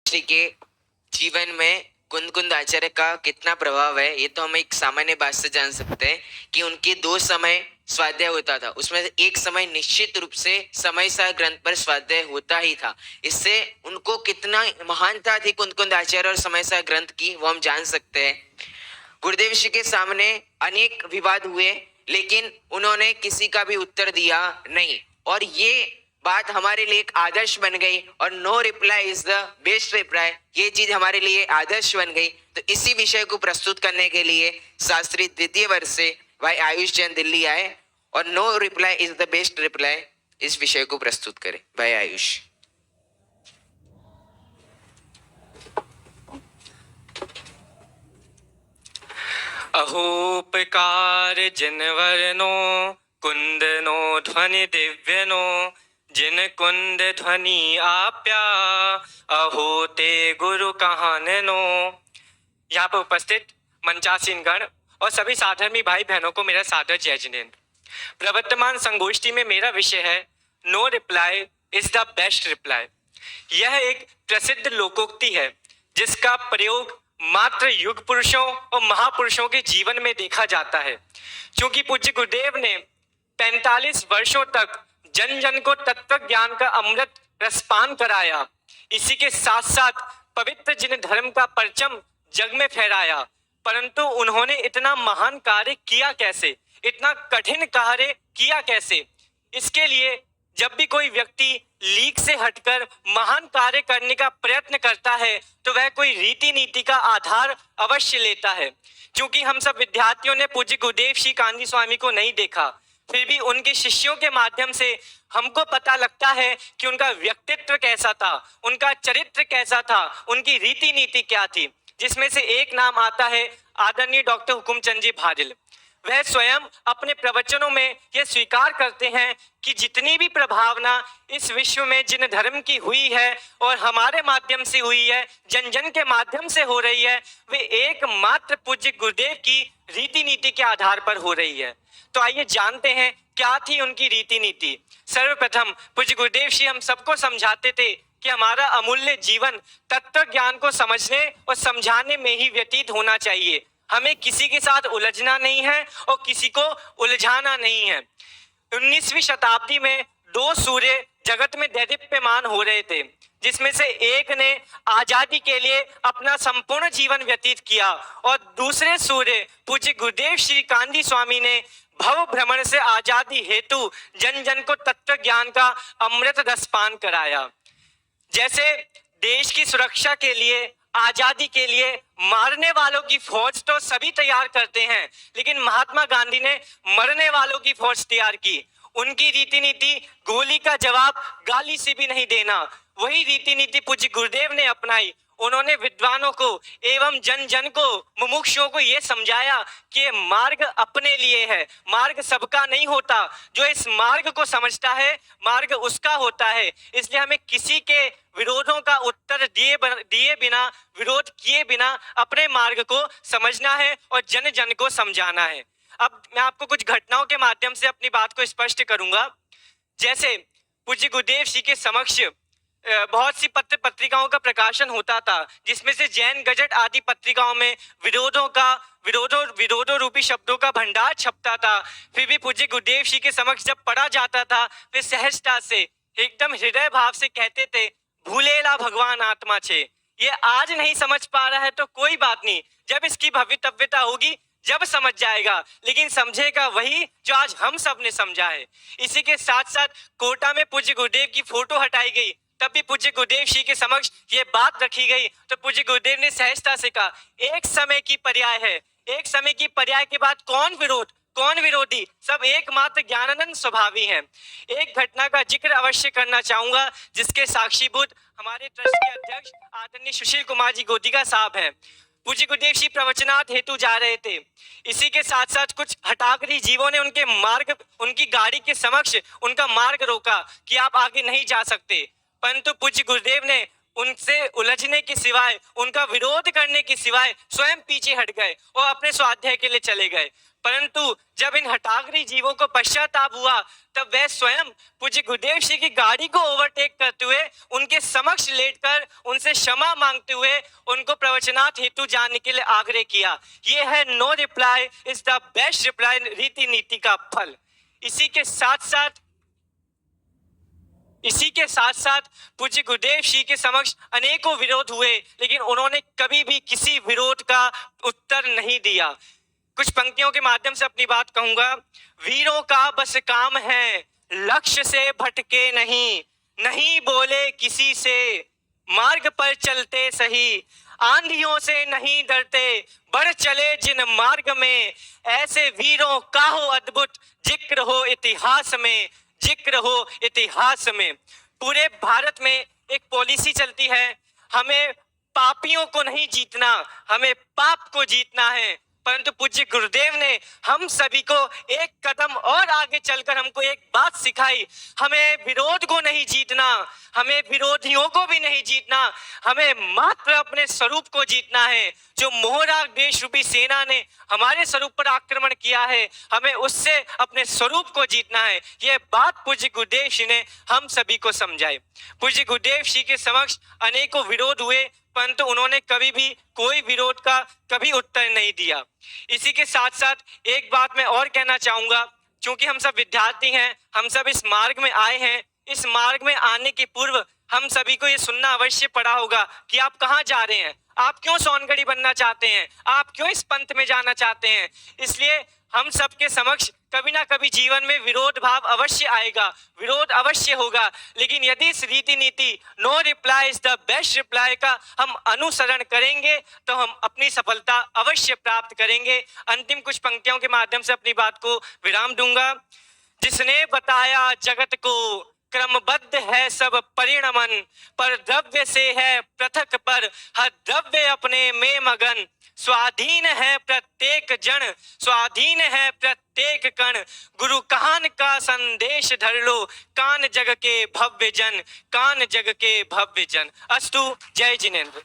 श्री के जीवन में कुंद कुंद आचार्य का कितना प्रभाव है, ये तो हम एक सामान्य बात से जान सकते हैं कि उनके दो समय स्वाध्याय होता था। उसमें से एक समय निश्चित रूप से समय सार ग्रंथ पर स्वाध्याय होता ही था। इससे उनको कितना महानता थी कुंद कुंद आचार्य और समय सार ग्रंथ की, वो हम जान सकते हैं। गुरुदेव जी के सामने अनेक विवाद हुए, लेकिन उन्होंने किसी का भी उत्तर दिया नहीं, और ये बात हमारे लिए एक आदर्श बन गई। और no reply is the best reply, ये चीज हमारे लिए आदर्श बन गई। तो इसी विषय को प्रस्तुत करने के लिए शास्त्री द्वितीय वर्ष से भाई आयुष जैन दिल्ली आए और no reply is the best reply इस विषय को प्रस्तुत करें। भाई आयुष। अहोपकार जिनवरनो कुंदनो ध्वनि दिव्यनो जिन कुंद ध्वनि आप्या अहो ते गुरु कहाननो। यहाँ पर उपस्थित मंचासीन गण और सभी साधर्मी भाई बहनों को मेरा सादर जय जिनेन्द्र। प्रवर्तमान संगोष्ठी में मेरा विषय है no reply is the best reply. यह एक प्रसिद्ध लोकोक्ति है जिसका प्रयोग मात्र युग पुरुषों और महापुरुषों के जीवन में देखा जाता है। क्योंकि पूज्य गुरुदेव ने 45 वर्षों तक जन जन को तत्व ज्ञान का अमृत रसपान कराया, इसी के साथ साथ पवित्र जिन धर्म का परचम जग में फहराया, परंतु उन्होंने इतना महान कार्य किया कैसे, इतना कठिन कार्य किया कैसे? इसके लिए जब भी कोई व्यक्ति लीक से हटकर महान कार्य करने का प्रयत्न करता है तो वह कोई रीति नीति का आधार अवश्य लेता है। क्योंकि हम सब विद्यार्थियों ने पूज्य गुरुदेव श्री कांजी स्वामी को नहीं देखा, फिर भी उनके शिष्यों के माध्यम से हमको पता लगता है कि उनका व्यक्तित्व कैसा था, उनका चरित्र कैसा था, उनकी रीति नीति क्या थी। जिसमें से एक नाम आता है आदरणीय डॉक्टर हुकुमचंद जी भादिल। वह स्वयं अपने प्रवचनों में यह स्वीकार करते हैं कि जितनी भी प्रभावना इस विश्व में जिन धर्म की हुई है और हमारे माध्यम से हुई है, जन जन के माध्यम से हो रही है, वे एकमात्र पूज्य गुरुदेव की रीति नीति के आधार पर हो रही है। तो आइए जानते हैं क्या थी उनकी रीति नीति। सर्वप्रथम पूज्य गुरुदेव श्री हम सबको समझाते थे कि हमारा अमूल्य जीवन तत्व ज्ञान को समझने और समझाने में ही व्यतीत होना चाहिए। हमें किसी के साथ उलझना नहीं है और किसी को उलझाना नहीं है। 19वीं शताब्दी में दो सूर्य जगत में दैदीप्यमान हो रहे थे, जिसमें से एक ने आजादी के लिए अपना संपूर्ण जीवन व्यतीत किया और दूसरे सूर्य पूज्य गुरुदेव श्री कांजी स्वामी ने भव भ्रमण से आजादी हेतु जन जन को तत्व ज्ञान का अमृत रसपान कराया। जैसे देश की सुरक्षा के लिए, आजादी के लिए मारने वालों की फौज तो सभी तैयार करते हैं, लेकिन महात्मा गांधी ने मरने वालों की फौज तैयार की। उनकी रीति नीति गोली का जवाब गाली से भी नहीं देना, वही रीति नीति पूज्य गुरुदेव ने अपनाई। उन्होंने विद्वानों को एवं जन जन को, मुमुक्षुओं को यह समझाया कि मार्ग अपने लिए है, मार्ग सबका नहीं होता। जो इस मार्ग को समझता है मार्ग उसका होता है। इसलिए हमें किसी के विरोधों का उत्तर दिए बिना, विरोध किए बिना अपने मार्ग को समझना है और जन जन को समझाना है। अब मैं आपको कुछ घटनाओं के माध्यम से अपनी बात को स्पष्ट करूंगा। जैसे पूज्य गुरुदेव जी के समक्ष बहुत सी पत्र पत्रिकाओं का प्रकाशन होता था, जिसमें से जैन गजट आदि पत्रिकाओं में विरोधों रूपी शब्दों का भंडार छपता था। फिर भी पूज्य गुरुदेव जी के समक्ष जब पढ़ा जाता था, वे सहजता से एकदम हृदय भाव से कहते थे, भूलेला भगवान आत्मा छे। ये आज नहीं समझ पा रहा है तो कोई बात नहीं, जब इसकी भवितव्यता होगी जब समझ जाएगा, लेकिन समझेगा वही जो आज हम सब ने समझा है। इसी के साथ साथ कोटा में पूज्य गुरुदेव की फोटो हटाई गई, तब भी पूज्य गुरुदेव जी के समक्ष ये बात रखी गई तो पूज्य गुरुदेव ने सहजता से कहा, एक समय की पर्याय है, एक समय की पर्याय के बाद कौन विरोध कौन विरोधी, सब एकमात्र ज्ञानानंद स्वभावी हैं। एक घटना का जिक्र अवश्य करना चाहूंगा जिसके साक्षीभूत हमारे ट्रस्ट के अध्यक्ष आदरणीय सुशील कुमार जी गोदिका साहब हैं। पूज्य गुरुदेव जी प्रवचनार्थ हेतु जा रहे थे, इसी के साथ साथ कुछ हठाकरी जीवों ने उनकी गाड़ी के समक्ष उनका मार्ग रोका कि आप आगे नहीं जा सकते, परंतु पूज्य गुरुदेव ने उनसे उलझने के सिवाय, उनका विरोध करने के सिवाय स्वयं पीछे हट गए और अपने स्वाध्याय के लिए चले गए। परंतु जब इन हठागरी जीवों को पश्चाताप हुआ, तब वह स्वयं पूज्य गुरुदेव जी की गाड़ी को ओवरटेक करते हुए उनके समक्ष लेटकर उनसे क्षमा मांगते हुए उनको प्रवचनार्थ हेतु जाने के लिए आग्रह किया। ये है no reply is the best reply, रीति नीति का फल। इसी के साथ साथ पूज्य गुरुदेव जी के समक्ष अनेकों विरोध हुए, लेकिन उन्होंने कभी भी किसी विरोध का उत्तर नहीं दिया। कुछ पंक्तियों के माध्यम से अपनी बात कहूंगा। वीरों का बस काम है लक्ष्य से भटके नहीं, नहीं बोले किसी से, मार्ग पर चलते सही, आंधियों से नहीं डरते, बढ़ चले जिन मार्ग में, ऐसे वीरों का हो अद्भुत जिक्र हो इतिहास में, जिक्र हो इतिहास में। पूरे भारत में एक पॉलिसी चलती है, हमें पापियों को नहीं जीतना, हमें पाप को जीतना है। परंतु पूज्य गुरुदेव ने हम सभी को एक कदम और आगे चलकर हमको एक बात सिखाई, हमें विरोध को नहीं जीतना, हमें विरोधियों को भी नहीं जीतना, हमें मात्र अपने स्वरूप को जीतना है। जो मोहरा देश रूपी सेना ने हमारे स्वरूप पर आक्रमण किया है, हमें उससे अपने स्वरूप को जीतना है। यह बात पूज्य गुरुदेव जी ने हम सभी को समझाई। पूज्य गुरुदेव जी के समक्ष अनेकों विरोध हुए, परंतु उन्होंने कभी भी कोई विरोध का कभी उत्तर नहीं दिया। इसी के साथ साथ एक बात मैं और कहना चाहूंगा, क्योंकि हम सब विद्यार्थी हैं, हम सब इस मार्ग में आए हैं, इस मार्ग में आने के पूर्व हम सभी को ये सुनना अवश्य पड़ा होगा कि आप कहाँ जा रहे हैं, आप क्यों सोनगढ़ी बनना चाहते हैं, आप क्यों इस पंथ में जाना चाहते हैं। इसलिए हम सबके समक्ष कभी ना कभी जीवन में विरोध भाव अवश्य आएगा, विरोध अवश्य होगा, लेकिन यदि इस रीति नीति no reply is the best reply का हम अनुसरण करेंगे तो हम अपनी सफलता अवश्य प्राप्त करेंगे। अंतिम कुछ पंक्तियों के माध्यम से अपनी बात को विराम दूंगा। जिसने बताया जगत को क्रमबद्ध है सब परिणमन, पर द्रव्य से है पृथक पर हर द्रव्य अपने में मगन, स्वाधीन है प्रत्येक जन, स्वाधीन है प्रत्येक कण, गुरु कान का संदेश धर लो, कान जग के भव्य जन, कान जग के भव्य जन। अस्तु। जय जिनेन्द्र।